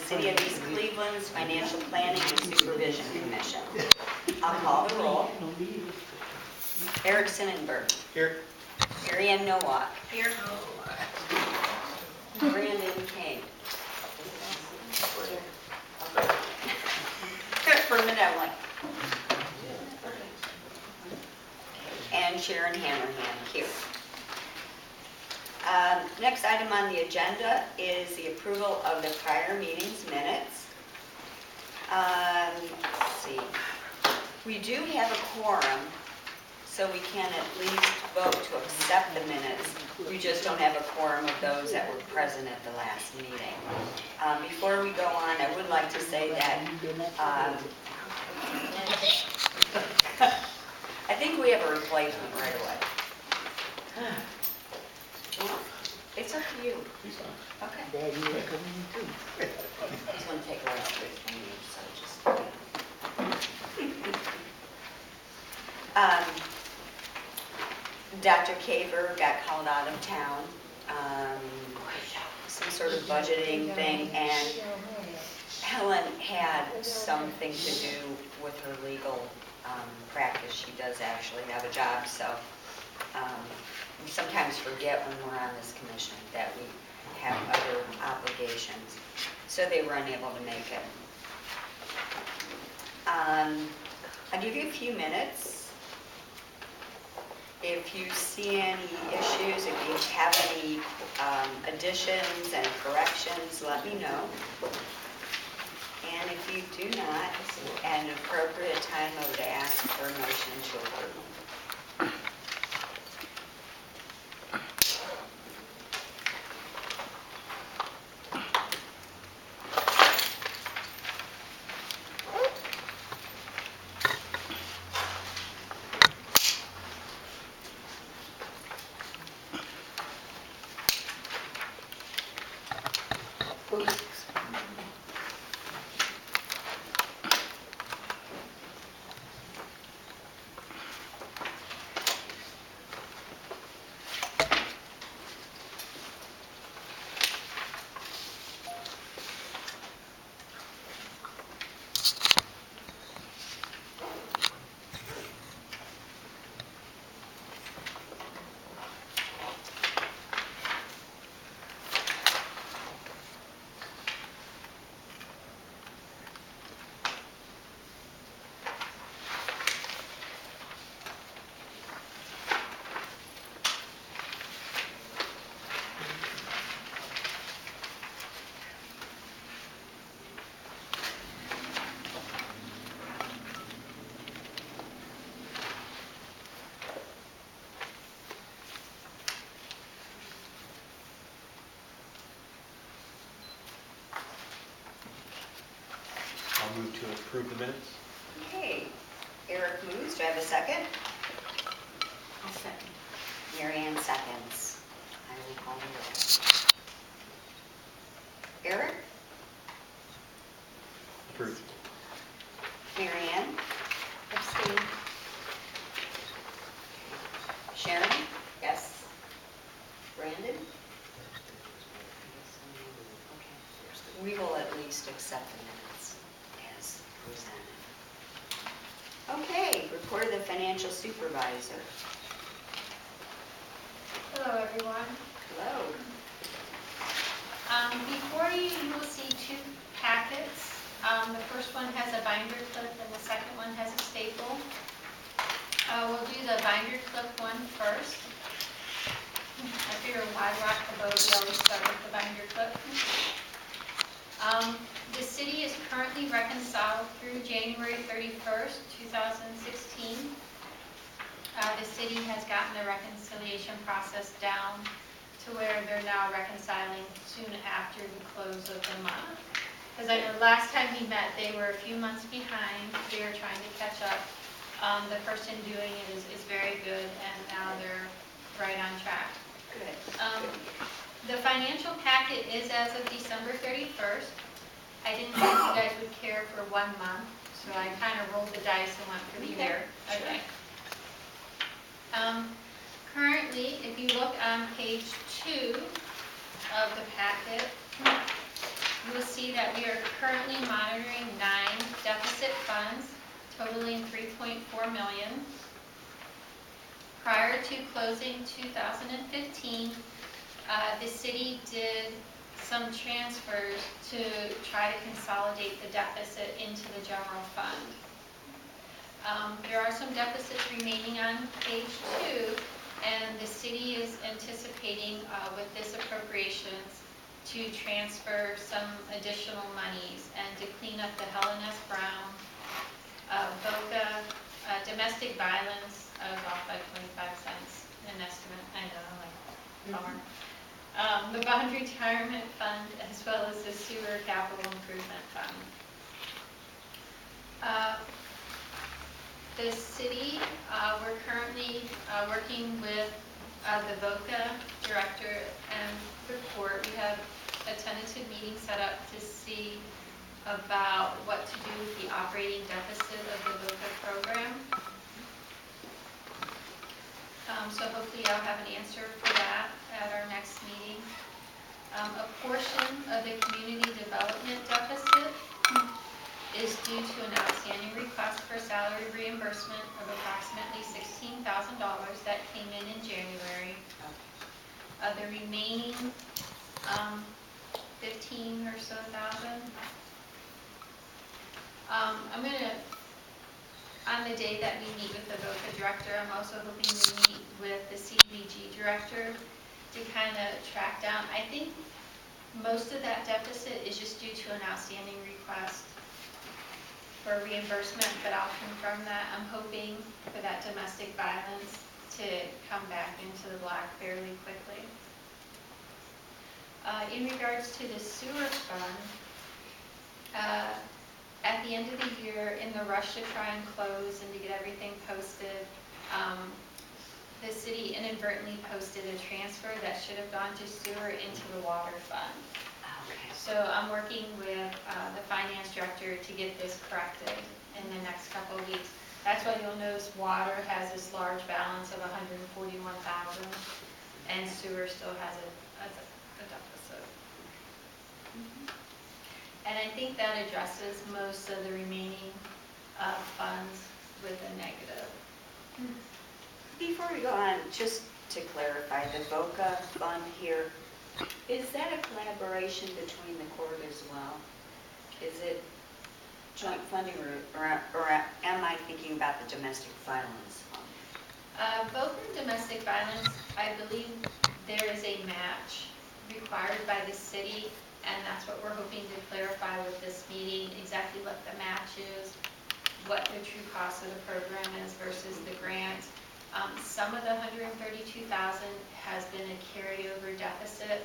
City of East Cleveland's Financial Planning and Supervision Commission. I'll call the roll. Eric Sonnenberg. Here. Mary Ann Nowak. Here. Brandon King. For a minute, I'm like. And Sharon Hammerhand here. Next item on the agenda is the approval of the prior meeting's minutes. Let's see. We do have a quorum, so we can at least vote to accept the minutes. We just don't have a quorum of those that were present at the last meeting. Before we go on, I would like to say that I think we have a replacement right away. It's up to you. Okay. He's going to take a rest from you, so just. Dr. Kaver got called out of town, some sort of budgeting thing, and Helen had something to do with her legal practice. She does actually have a job, so we sometimes forget when we're on this commission that we have other obligations. So they were unable to make it. I'll give you a few minutes. If you see any issues, if you have any additions and corrections, let me know. And if you do not, at an appropriate time, I would ask for a motion to approve. I'll move to approve the minutes. Okay. Eric moves. Do I have a second? I'll second. Mary Ann seconds. I will call the roll. Eric? Approved. Mary Ann? Abstain. Sharon? Yes. Brandon? Okay. We will at least accept the minutes as presented. Okay, report of the financial supervisor. Hello, everyone. Hello. Before you, you will see two packets. The first one has a binder clip and the second one has a staple. We'll do the binder clip one first. I figure why rock the boat, we always start with the binder clip. The city is currently reconciled through January 31st, 2016. The city has gotten the reconciliation process down to where they're now reconciling soon after the close of the month. Because I know last time we met, they were a few months behind. They were trying to catch up. The person doing it is very good, and now they're right on track. Good. The financial packet is as of December 31st. I didn't think you guys would care for 1 month, so I kind of rolled the dice and went for the year. Okay. Currently, if you look on page 2 of the packet, you will see that we are currently monitoring 9 deficit funds totaling $3.4 million. Prior to closing 2015, the city did some transfers to try to consolidate the deficit into the general fund. There are some deficits remaining on page 2, and the city is anticipating with this appropriations to transfer some additional monies and to clean up the Helen S. Brown, VOCA, domestic violence, I was off by 25 cents, an estimate, I know, like, darn. The bond retirement fund, as well as the sewer capital improvement fund. The city, we're currently working with the VOCA director and report. We have a tentative meeting set up to see about what to do with the operating deficit of the VOCA program. So hopefully I'll have an answer for that at our next meeting. A portion of the community development deficit is due to an outstanding request for salary reimbursement of approximately $16,000 that came in January. The remaining 15 or so thousand, I'm going to, on the day that we meet with the VOCA director, I'm also hoping to meet with the CDBG director to kind of track down. I think most of that deficit is just due to an outstanding request for reimbursement, but I'll confirm that. I'm hoping for that domestic violence to come back into the black fairly quickly. In regards to the sewer fund, at the end of the year, in the rush to try and close and to get everything posted, the city inadvertently posted a transfer that should have gone to sewer into the water fund. Okay. So I'm working with the finance director to get this corrected in the next couple of weeks. That's why you'll notice water has this large balance of $141,000, and sewer still has a deficit. And I think that addresses most of the remaining funds with a negative. Before we go on, just to clarify, the VOCA fund here, is that a collaboration between the court as well? Is it joint funding, or am I thinking about the domestic violence fund? Both in domestic violence, I believe there is a match required by the city, and that's what we're hoping to clarify with this meeting, exactly what the match is, what the true cost of the program is versus the grant. Some of the $132,000 has been a carryover deficit.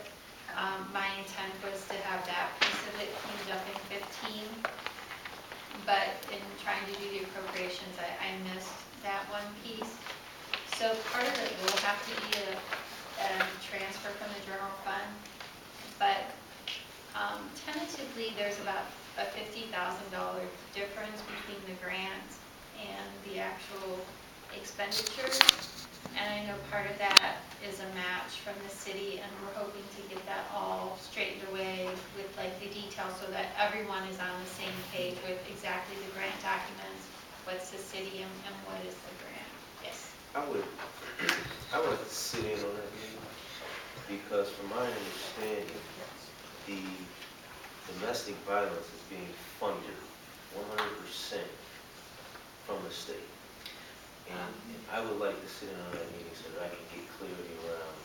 My intent was to have that piece of it cleaned up in 15, but in trying to do the appropriations, I missed that one piece. So part of it will have to be a transfer from the general fund, but tentatively there's about a $50,000 difference between the grant and the actual expenditures, and I know part of that is a match from the city, and we're hoping to get that all straightened away with like the details so that everyone is on the same page with exactly the grant documents, what's the city and what is the grant. Yes. I would like to sit in on that meeting, because from my understanding, the domestic violence is being funded 100% from the state. And I would like to sit in on that meeting so that I can get clarity around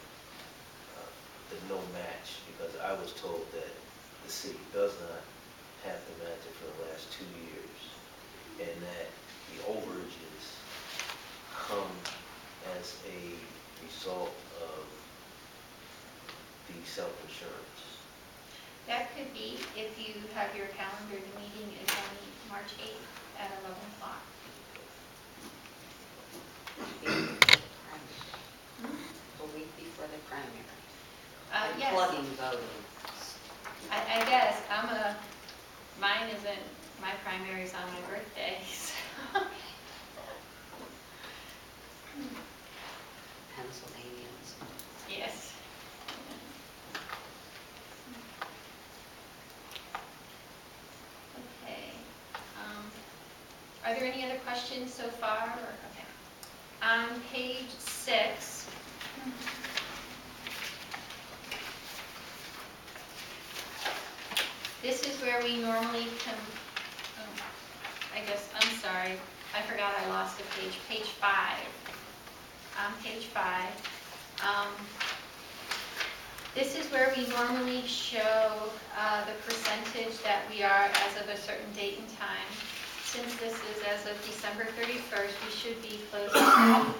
the no match, because I was told that the city does not have to match it for the last 2 years, and that the overages come as a result of the self-insurance. That could be, if you have your calendar, the meeting is on March 8th at 11 o'clock. A week before the primary. Yes. Plugging voting. I guess, mine isn't, my primary's on my birthday, so. Pennsylvanians. Yes. Are there any other questions so far? Okay. On page 6, this is where we normally I guess, I'm sorry, I forgot I lost a page. Page 5. On page 5. This is where we normally show the percentage that we are as of a certain date and time. Since this is as of December 31st, we should be close to 100%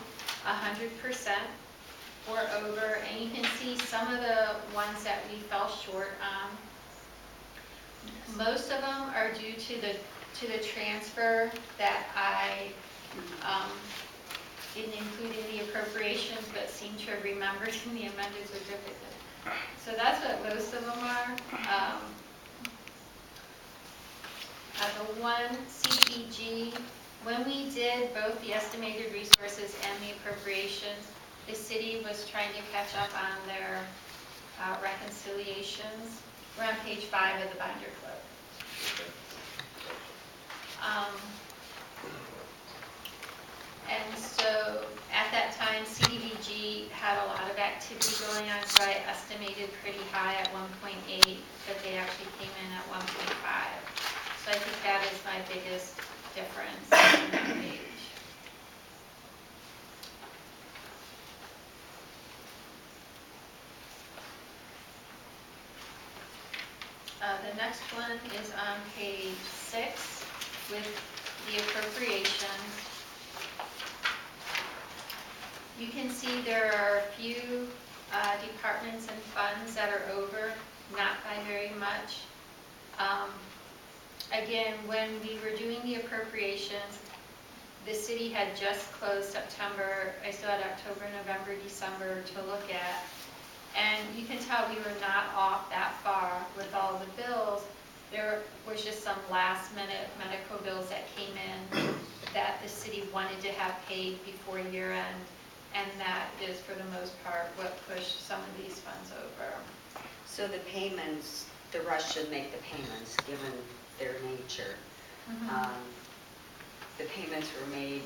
or over. And you can see some of the ones that we fell short on. Most of them are due to the transfer that I didn't include in the appropriations, but seem to have remembered in the amended certificate. So that's what most of them are. The one CEG, when we did both the estimated resources and the appropriations, the city was trying to catch up on their reconciliations. We're on page 5 of the binder clip. And so at that time, CDBG had a lot of activity going on, so I estimated pretty high at 1.8, but they actually came in at 1.5. So I think that is my biggest difference on that page. The next one is on page 6 with the appropriations. You can see there are a few departments and funds that are over, not by very much. Again, when we were doing the appropriations, the city had just closed September. I still had October, November, December to look at. And you can tell we were not off that far with all the bills. There was just some last minute medical bills that came in that the city wanted to have paid before year end. And that is, for the most part, what pushed some of these funds over. So the payments, the rush should make the payments, given their nature. The payments were made,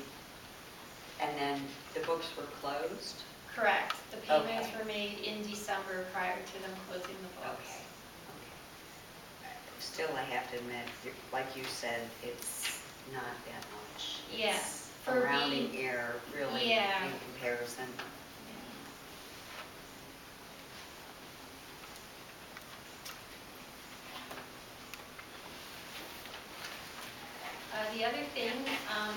and then the books were closed? Correct. The payments Okay. were made in December prior to them closing the books. Okay. Still, I have to admit, like you said, it's not that much. Yes. A rounding error, really, Yeah. in comparison. The other thing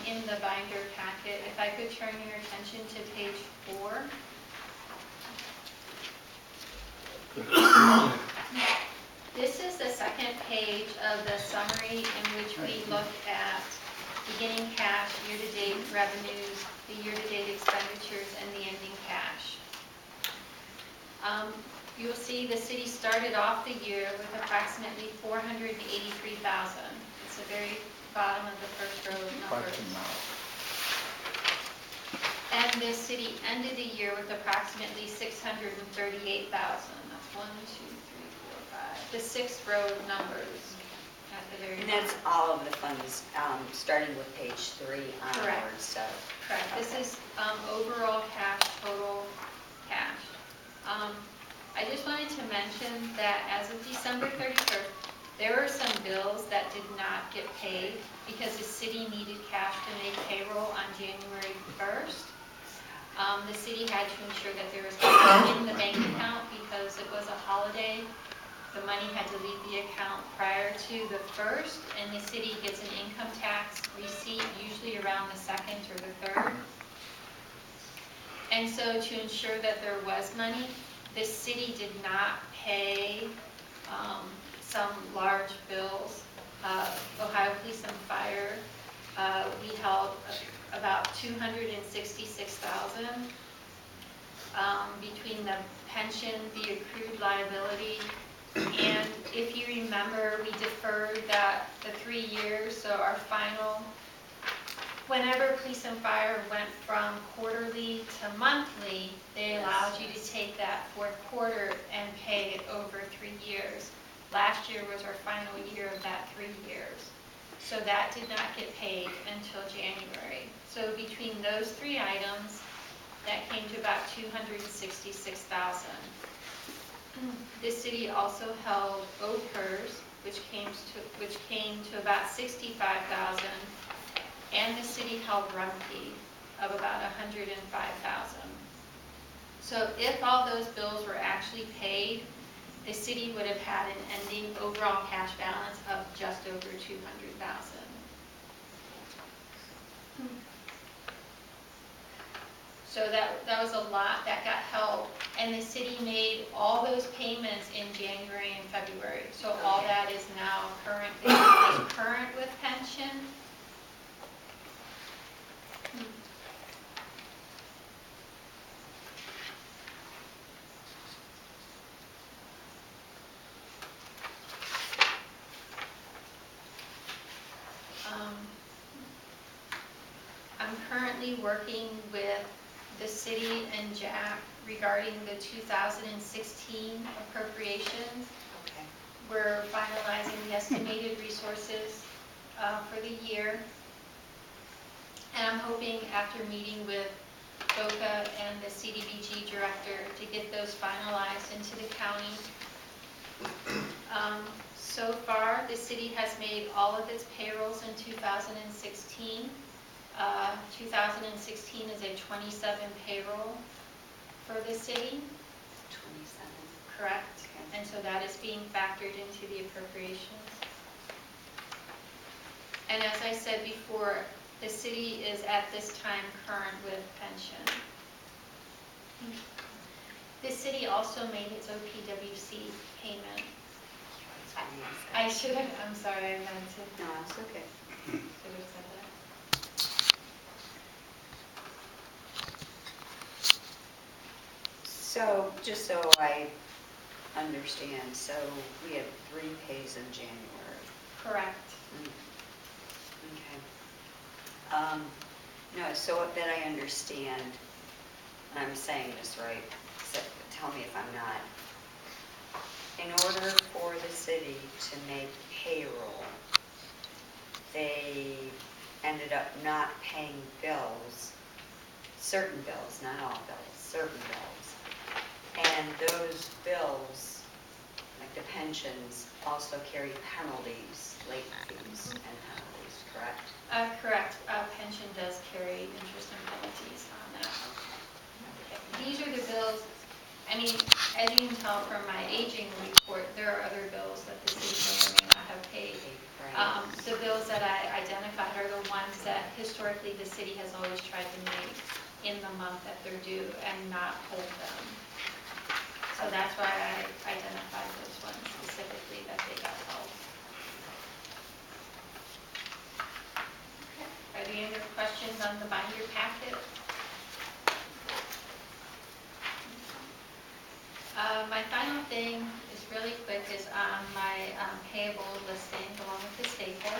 in the binder packet, if I could turn your attention to page 4. This is the second page of the summary in which we look at beginning cash, year-to-date revenues, the year-to-date expenditures, and the ending cash. You'll see the city started off the year with approximately $483,000. It's the very bottom of the first row of numbers. And the city ended the year with approximately $638,000. That's 1, 2, 3, 4, 5. The sixth row of numbers at the very And bottom. that's all of the funds, starting with page 3 Correct. onwards, so. Correct. This is overall cash, total cash. I just wanted to mention that as of December 31st, there were some bills that did not get paid because the city needed cash to make payroll on January 1st. The city had to ensure that there was money in the bank account because it was a holiday. The money had to leave the account prior to the 1st, and the city gets an income tax receipt usually around the 2nd or the 3rd. And so to ensure that there was money, the city did not pay some large bills. Ohio Police and Fire, we held about $266,000 between the pension, the accrued liability, and if you remember, we deferred that the 3 years, so our final, whenever Police and Fire went from quarterly to monthly, they allowed you to take that 4th quarter and pay it over 3 years. Last year was our final year of that 3 years. So that did not get paid until January. So between those three items, that came to about $266,000. The city also held OPERS, which came to about $65,000, and the city held Rumpke of about $105,000. So if all those bills were actually paid, the city would have had an ending overall cash balance of just over $200,000. So that was a lot that got held, and the city made all those payments in January and February. So all Okay. that is now current, is current with pension. I'm currently working with the city and Jack regarding the 2016 appropriations. Okay. We're finalizing the estimated resources for the year. And I'm hoping after meeting with BOCA and the CDBG director to get those finalized into the county. So far, the city has made all of its payrolls in 2016. 2016 is a 27 payroll for the city. 27. Correct. Okay. And so that is being factored into the appropriations. And as I said before, the city is at this time current with pension. The city also made its OPWC payment. I should have, I'm sorry, I meant to. No, it's okay. Should have said that. So, just so I understand, so we had 3 pays in January. Correct. Okay. No, so that I understand, and I'm saying this right, so tell me if I'm not. In order for the city to make payroll, they ended up not paying bills, certain bills, not all bills, certain bills. And those bills, like the pensions, also carry penalties, late fees and penalties, correct? Correct. Pension does carry interest and penalties on that. These are the bills, I mean, as you can tell from my aging report, there are other bills that the city may or may not have paid. Right. The bills that I identified are the ones that historically the city has always tried to make in the month that they're due and not hold them. So that's why I identified those ones specifically that they got held. Okay. Are there any other questions on the binder packet? My final thing is really quick is on my payable listing along with the staple.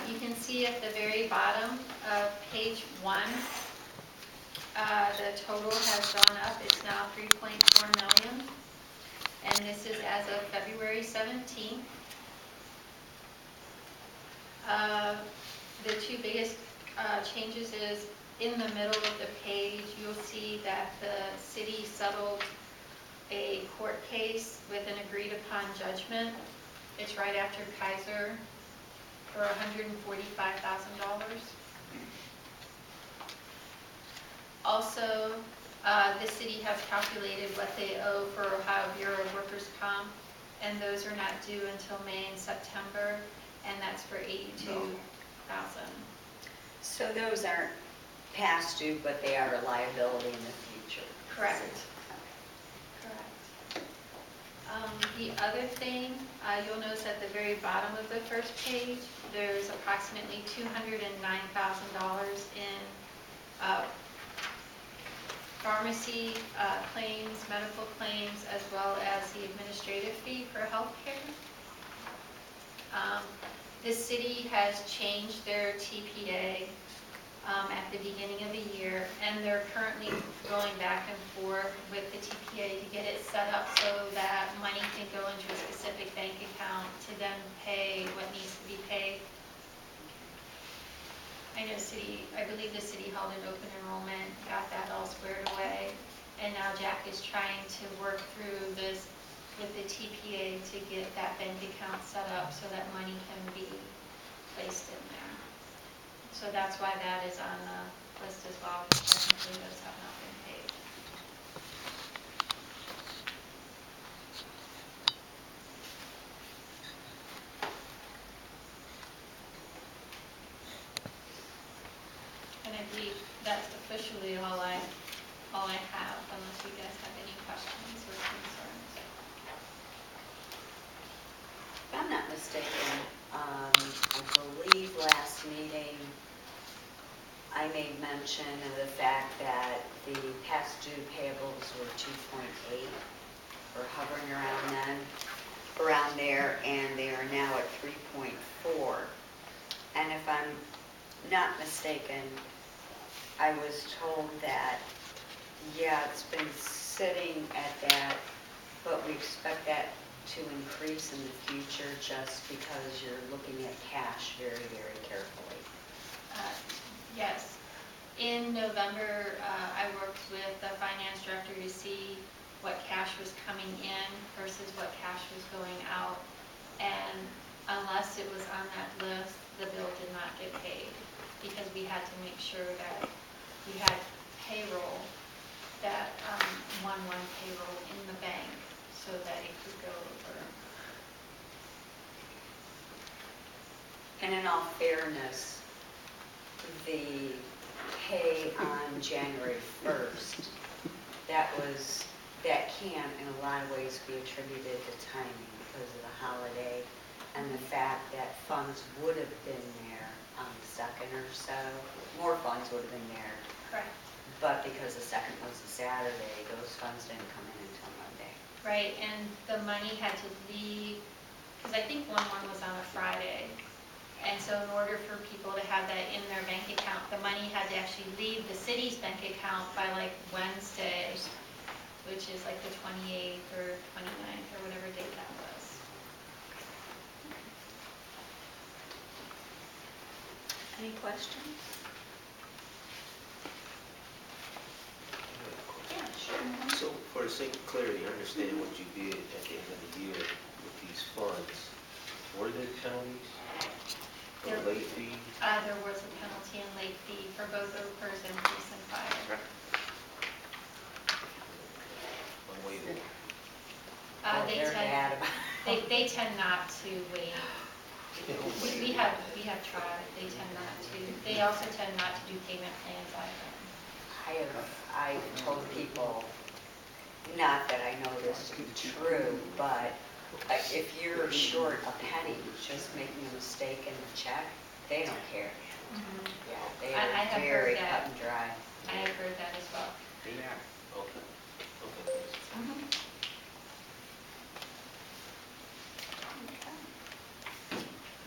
You can see at the very bottom of page 1, the total has gone up. It's now $3.4 million. And this is as of February 17th. The two biggest changes is in the middle of the page, you'll see that the city settled a court case with an agreed upon judgment. It's right after Kaiser for $145,000. Also, the city has calculated what they owe for Ohio Bureau of Workers' Comp, and those are not due until May and September, and that's for $82,000. So those aren't past due, but they are a liability in the future. Correct. Correct. The other thing, you'll notice at the very bottom of the first page, there's approximately $209,000 in pharmacy claims, medical claims, as well as the administrative fee for health care. The city has changed their TPA at the beginning of the year, and they're currently going back and forth with the TPA to get it set up so that money can go into a specific bank account to then pay what needs to be paid. I believe the city held an open enrollment, got that all squared away, and now Jack is trying to work through this with the TPA to get that bank account set up so that money can be placed in there. So that's why that is on the list as well, because technically those have not been paid. And I believe that's officially all I have, unless you guys have any questions or concerns. If I'm not mistaken, I believe last meeting, I made mention of the fact that the past due payables were 2.8, or hovering around there, and they are now at 3.4. And if I'm not mistaken, I was told that, yeah, it's been sitting at that, but we expect that to increase in the future just because you're looking at cash very, very carefully. Yes. In November, I worked with the finance director to see what cash was coming in versus what cash was going out. And unless it was on that list, the bill did not get paid because we had to make sure that we had payroll, that 1/1 payroll in the bank so that it could go over. And in all fairness, the pay on January 1st, that can in a lot of ways be attributed to timing because of the holiday and the fact that funds would have been there on the 2nd or so. More funds would have been there. Correct. But because the 2nd was a Saturday, those funds didn't come in until Monday. Right, and the money had to leave, because I think 1/1 was on a Friday. And so in order for people to have that in their bank account, the money had to actually leave the city's bank account by like Wednesday, which is like the 28th or 29th or whatever date that was. Any questions? Yeah, sure. So for the sake of clarity, I understand what you did at the end of the year with these funds. Were there penalties? Or late fees? There was a penalty and late fee for both OPERS and police and fire. Unwaivable. They're bad about They tend not to waive. We have tried. They tend not to. They also tend not to do payment plans either. I've told people, not that I know this to be true, but if you're short a penny, just making a mistake in the check, they don't care. Yeah, they I are have very heard cut that. and dry. I have heard that as well. Okay.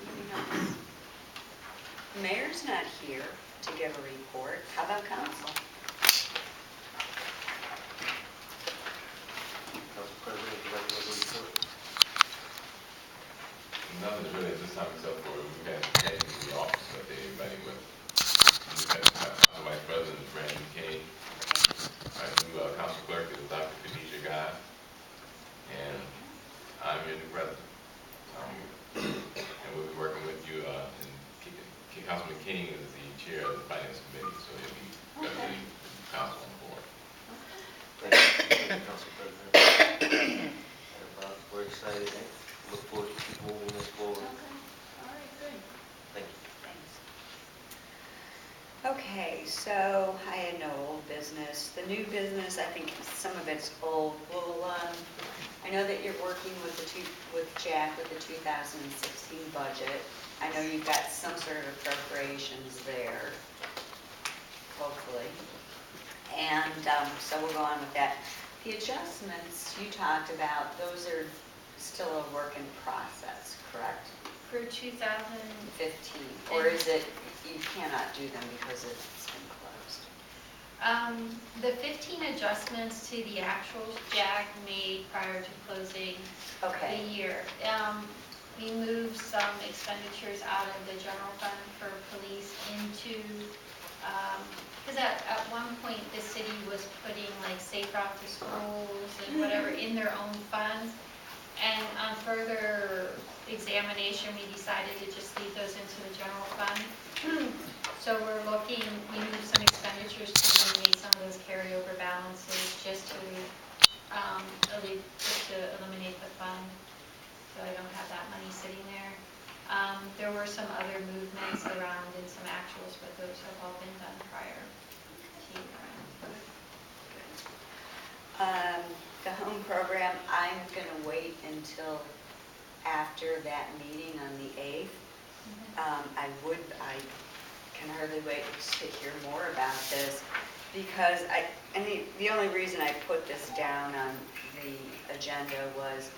Anything else? The mayor's not here to give a report. How about council? Council President, would you like to make a report? Nothing really at this time except for we've had changes in the office that everybody with. We've had our Vice President Brandon King, our new Council Clerk is Dr. Khadijah Guy, and I'm your new president. And we'll be working with you, and Councilman King is the chair of the Finance Committee, so he'll be representing the council on board. Thank you, Council President. We're excited. Look forward to keep moving this forward. All right, good. Thank you. Thanks. Okay, so I had no old business. The new business, I think some of it's old. Well, I know that you're working with Jack with the 2016 budget. I know you've got some sort of appropriations there, hopefully. And so we'll go on with that. The adjustments you talked about, those are still a work in process, correct? For 2015, 15, or is it, you cannot do them because it's been closed? The 15 adjustments to the actuals Jack made prior to closing the Okay, year. We moved some expenditures out of the general fund for police into, because at one point, the city was putting like safe route to schools and whatever in their own funds. And on further examination, we decided to just leave those into the general fund. So we're looking, we moved some expenditures to eliminate some of those carryover balances just to eliminate the fund, so I don't have that money sitting there. There were some other movements around in some actuals, but those have all been done prior to you. the home program, I'm gonna wait until after that meeting on the 8th. I can hardly wait to hear more about this, because I mean, the only reason I put this down on the agenda was,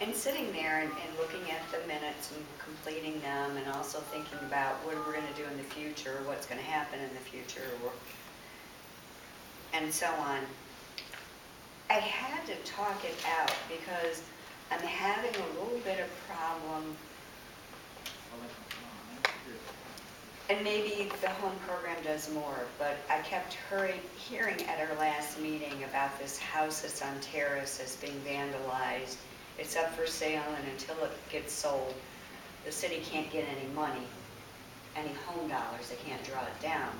and sitting there and looking at the minutes and completing them, and also thinking about what we're gonna do in the future, what's gonna happen in the future, and so on. I had to talk it out because I'm having a little bit of problem. And maybe the home program does more, but I kept hearing at our last meeting about this house that's on Terrace that's being vandalized. It's up for sale, and until it gets sold, the city can't get any money, any home dollars. They can't draw it down.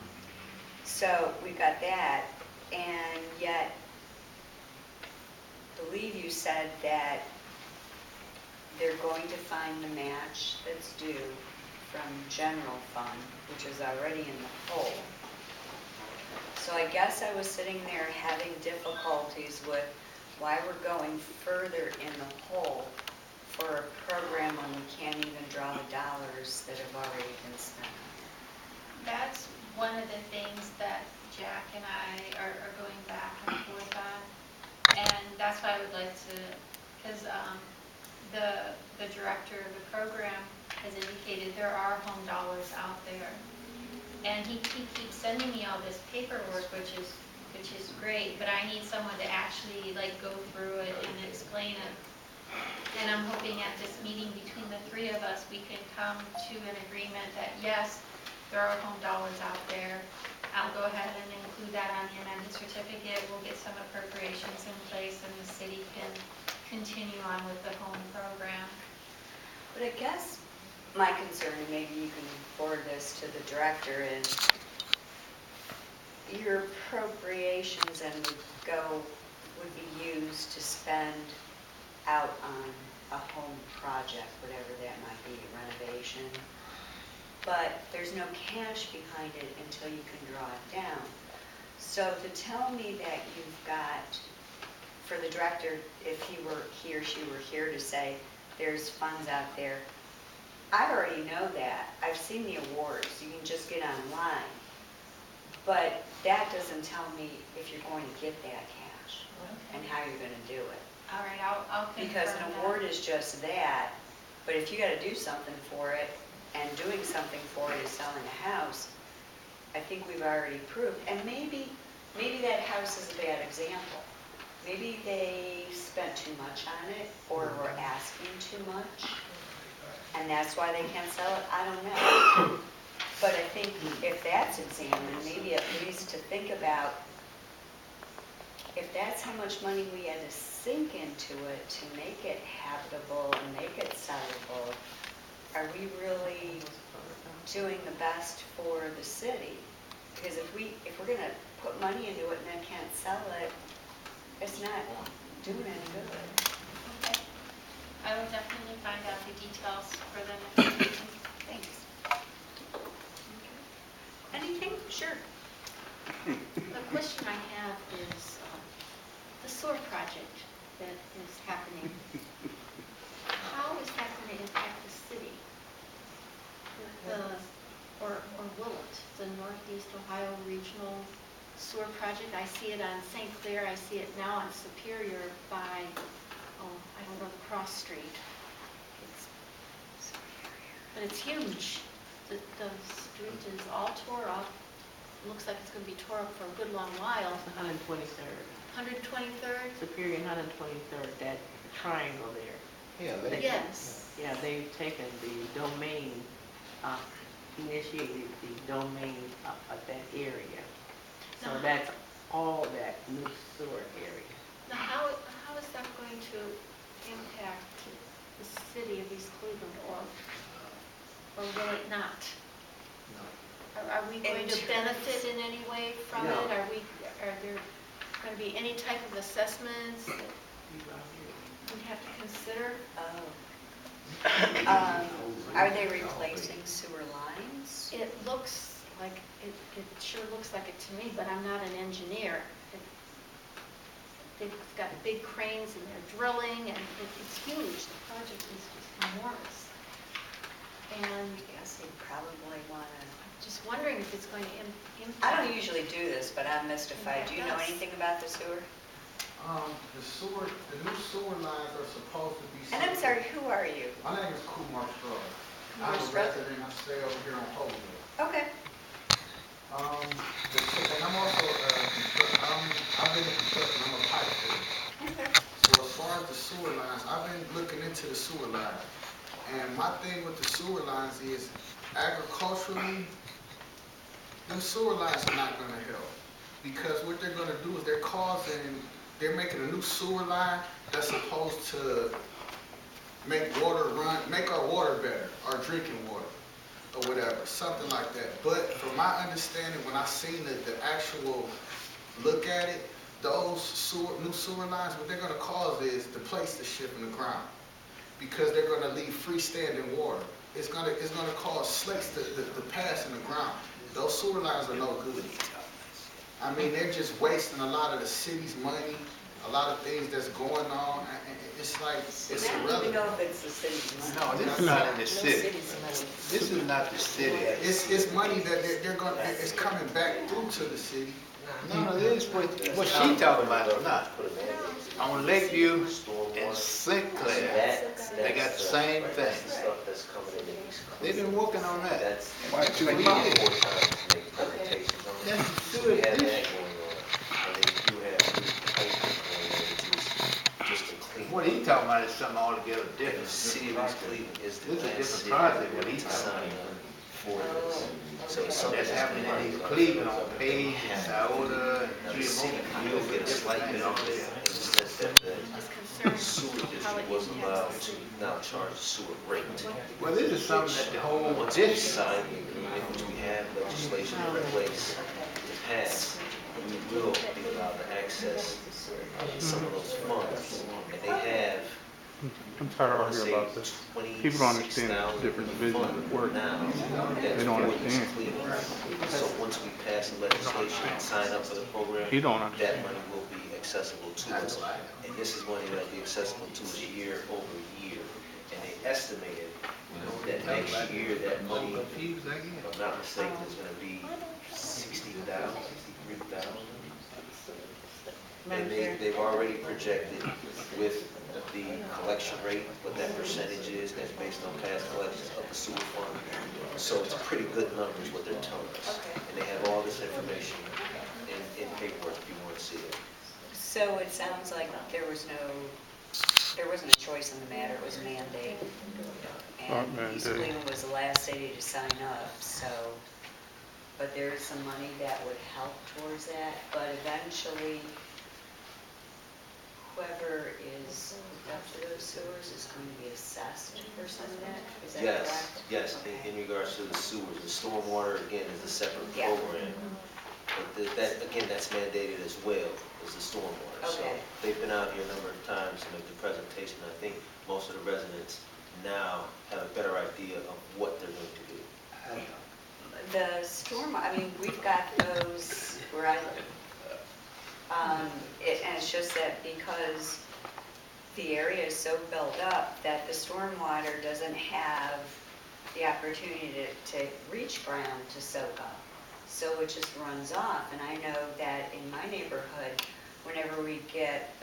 So we've got that, and yet, I believe you said that they're going to find the match that's due from general fund, which is already in the hole. So I guess I was sitting there having difficulties with why we're going further in the hole for a program when we can't even draw the dollars that have already been spent. That's one of the things that Jack and I are going back and forth on. And that's why I would like to, because the director of the program has indicated there are home dollars out there. And he keeps sending me all this paperwork, which is great, but I need someone to actually like go through it and explain it. And I'm hoping at this meeting between the three of us, we can come to an agreement that yes, there are home dollars out there. I'll go ahead and include that on the amended certificate. We'll get some appropriations in place, and the city can continue on with the home program. But I guess my concern, and maybe you can forward this to the director, is your appropriations would be used to spend out on a home project, whatever that might be, renovation. But there's no cash behind it until you can draw it down. So to tell me that you've got, for the director, if he or she were here to say there's funds out there, I already know that. I've seen the awards. You can just get online. But that doesn't tell me if you're going to get that cash and how you're going to do it. All right, I'll confirm Because an that. award is just that, but if you got to do something for it, and doing something for it is selling a house, I think we've already proved. And maybe that house is a bad example. Maybe they spent too much on it, or were asking too much, and that's why they can't sell it. I don't know. But I think if that's examined, maybe at least to think about if that's how much money we had to sink into it to make it habitable and make it sellable, are we really doing the best for the city? Because if we're going to put money into it and then can't sell it, it's not doing any good. Okay. I will definitely find out the details for the next meeting. Thanks. Anything? Sure. The question I have is the sewer project that is happening. How is that going to impact the city? Or will it? The Northeast Ohio Regional Sewer Project, I see it on St. Clair, I see it now on Superior by, I don't know, the cross street. But it's huge. The street is all tore up, looks like it's gonna be tore up for a good long while. 123rd. 123rd? Superior and 123rd, that triangle there. Yeah, they, Yes. Yeah, they've taken the domain, initiated the domain of that area. So Now- that's all that new sewer area. Now, how is that going to impact the city of East Cleveland, or will it not? Are we going to benefit in any way from it? No. Are there going to be any type of assessments that we have to consider? Are they replacing sewer lines? It looks like, it sure looks like it to me, but I'm not an engineer. They've got big cranes and they're drilling, and it's huge. The project is just enormous. And Yes, they probably want to. I'm just wondering if it's going to impact. I don't usually do this, but I'm mystified. Do you know anything about the sewer? The new sewer lines are supposed to be. And I'm sorry, who are you? My name is Kumar Strode. Kumar I'm a Strode? resident, I stay over here on Holywood. Okay. And I'm also, I've been in construction, I'm a pipe fitter. Okay. So as far as the sewer lines, I've been looking into the sewer lines. And my thing with the sewer lines is agriculturally, them sewer lines are not gonna help. Because what they're gonna do is they're making a new sewer line that's supposed to make our water better, our drinking water, or whatever, something like that. But from my understanding, when I seen the actual look at it, those new sewer lines, what they're gonna cause is the place to shift in the ground. Because they're gonna leave freestanding water. It's gonna cause slates to pass in the ground. Those sewer lines are no good. I mean, they're just wasting a lot of the city's money, a lot of things that's going on. It's like, it's I don't even irrelevant. know if it's the city's money. No, this is not in the No city. city's money. This is not the city. It's money that it's coming back through to the city. No, this is what she talking about or not. On Lakeview and Sinclair, they got the same thing. Stuff that's coming in the East Coast. They've been working on that. That's Why, 2 like years? 4 times to make presentations on that. That's So good. we have that going on, and then you do have piping going in, just to clean. What he talking about is something altogether And different. the city of East Cleveland is the This is a last different city project, what he's to talking sign about. on for this. So it's something That's happening in Cleveland on Page and Sauter and Now, the Tree city will get a slight benefit in the sense that the Just sewer concerned how it district wasn't allowed impacts the to city. now charge a sewer rate. Well, this is something that the whole Once we district, sign the agreement, which we have legislation in place to pass, we will be allowed to access some of those funds. And they have, I'm tired I of want to hearing say, about this. People don't understand the different divisions of work. now. They don't understand. So once we pass the legislation and sign up for the program, You don't that understand. money will be accessible to us. And this is money that'll be accessible to us year over year. And they estimated that next year, that money, confused, I if guess. I'm not mistaken, is gonna be 60,000, 63,000. And they've already projected with the collection rate, what that percentage is, that's based on past collections of the sewer fund. So it's pretty good numbers, what they're telling us. Okay. And they have all this information in paperwork if you want to see it. So it sounds like there wasn't a choice in the matter, it was a mandate. And East mandate. Cleveland was the last city to sign up, so, but there is some money that would help towards that, but eventually, whoever is hooked up to those sewers is going to be assessed for some of that, is that Yes, correct? yes, in regards to the sewers, the stormwater, again, is a separate Yeah. program. But that, again, that's mandated as well, is the stormwater. So Okay. they've been out here a number of times to make the presentation. I think most of the residents now have a better idea of what they're going to do. The storm, I mean, we've got those where I live. And it's just that because the area is so built up that the stormwater doesn't have the opportunity to reach ground to soak up. So it just runs off. And I know that in my neighborhood, whenever we get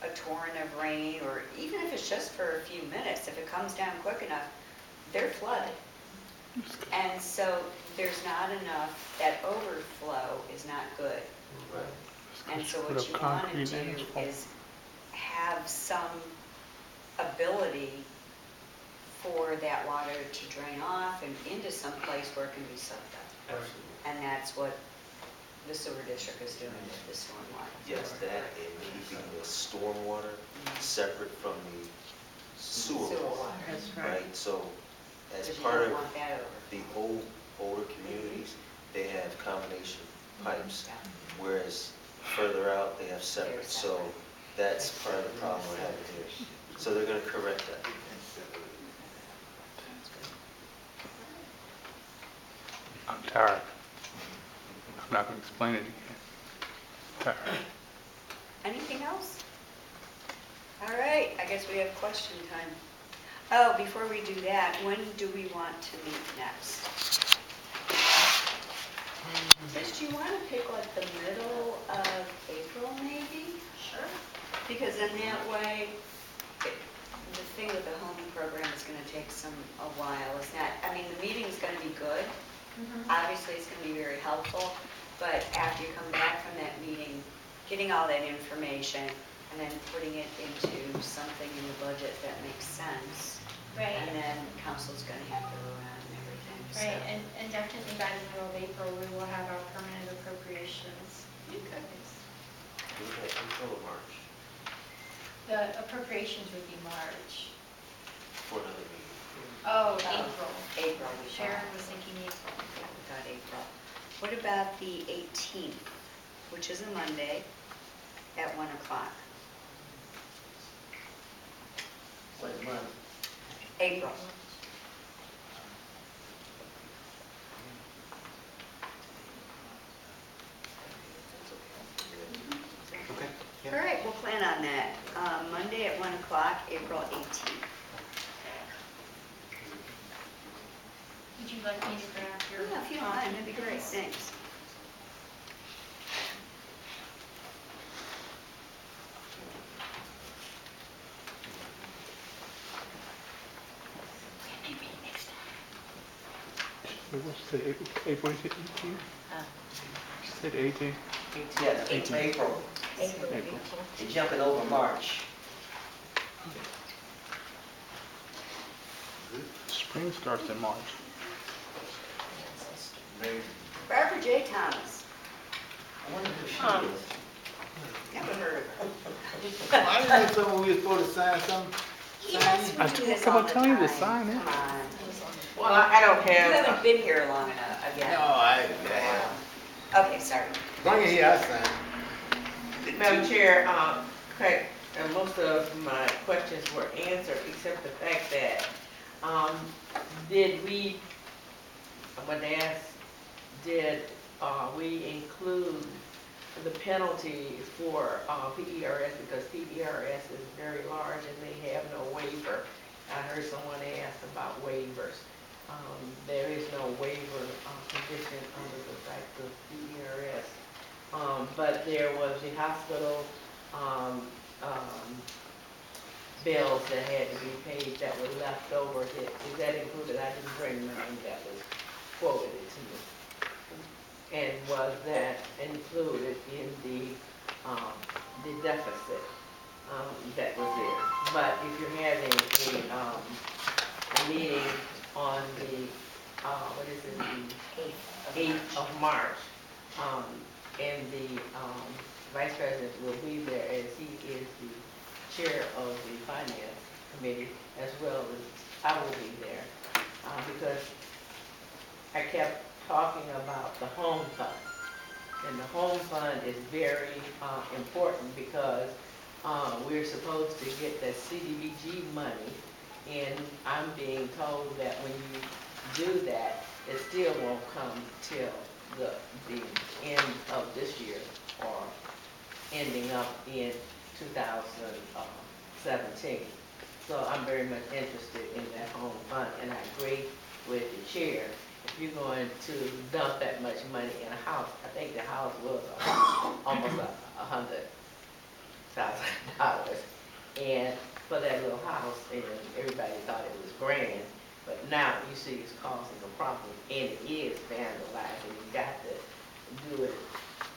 a torrent of rain, or even if it's just for a few minutes, if it comes down quick enough, they're flooded. And so there's not enough, that overflow is not good. And so Put what up you want to concrete and do asphalt. is have some ability for that water to drain off and into some place where it can be sucked up. Absolutely. And that's what the sewer district is doing with the stormwater. Yes, that and keeping the stormwater separate from the sewer water. That's right. Right, so as Because you part don't of want that over. the older communities, they have combination pipes, Yeah. whereas further out, they have They're separate. So separate. that's part of the problem we're having here. So they're gonna correct that. I'm tired. I'm not gonna explain it again. Tired. Anything else? All right, I guess we have question time. Oh, before we do that, when do we want to meet next? Chris, do you want to pick like the middle of April maybe? Sure. Because in that way, the thing with the homing program is going to take a while. It's not, I mean, the meeting's going to be good. Obviously, it's going to be very helpful, but after you come back from that meeting, getting all that information and then putting it into something in the budget that makes sense. Right. And then council's going to have to vote on and everything. So. Right, and definitely by the middle of April, we will have our permanent appropriations. Do that until March The appropriations would be March. for another meeting. Oh, April. April. we Sharon thought. was thinking April. Yeah, we thought April. What about the 18th, which is a Monday, at 1 o'clock? What month? April. Okay. All right, we'll plan on that. Monday at 1 o'clock, April 18th. Would you like me to grab your? Yeah, if you don't mind, that'd be great, thanks. Wait, what's the April 18th? She said 18th. Yes, 18th. April. April. You're jumping over March. Spring starts in March. Barbara J. Thomas. I wonder who she is. Never heard of her. I didn't know someone we was supposed to sign something. Yes, we I do told- this come all on, the tell you to time. sign it. Come on. Well, I don't You have, haven't been here long enough, again. No, I, Okay, sorry. bring it here, I sign. Madam Chair, Craig, most of my questions were answered, except the fact that, did we, I want to ask, did we include the penalty for PERS, because PERS is very large and they have no waiver. I heard someone ask about waivers. There is no waiver condition under the fact of PERS. But there was the hospital bills that had to be paid that were left over. Is that included? I didn't bring mine that was quoted to me. And was that included in the deficit that was there? But if you're having a meeting on the, what is it, the 8th of March, and the Vice President will be there as he is the chair of the Finance Committee, as well as I will be there, because I kept talking about the home fund. And the home fund is very important because we're supposed to get the CDBG money, and I'm being told that when you do that, it still won't come till the end of this year or ending up in 2017. So I'm very much interested in that home fund, and I agree with the chair. If you're going to dump that much money in a house, I think the house was almost $100,000, and for that little house, and everybody thought it was grand, But now you see it's causing a problem, and it is vandalized, and you got to do it,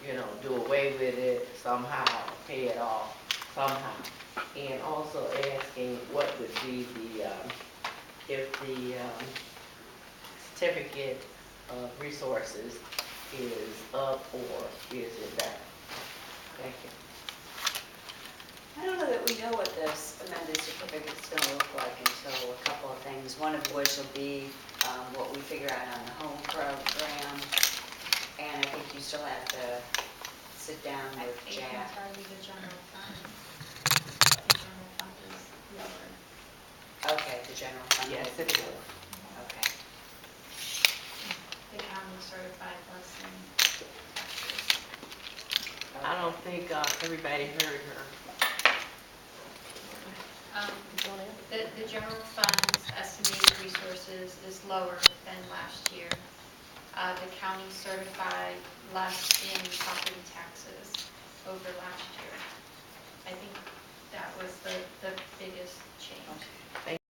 you know, do away with it somehow, pay it off somehow. And also asking what would be the, if the certificate of resources is up or is it down? Thank you. I don't know that we know what this amended certificate's gonna look like until a couple of things, one of which will be what we figure out on the home program. And I think you still have to sit down with I can Jack. tell you the general fund. The general fund is lower. Okay, the general fund. Yes, it is. Okay. The county certified less than taxes. I don't think everybody heard her. The general fund's estimated resources is lower than last year. The county certified less in property taxes over last year.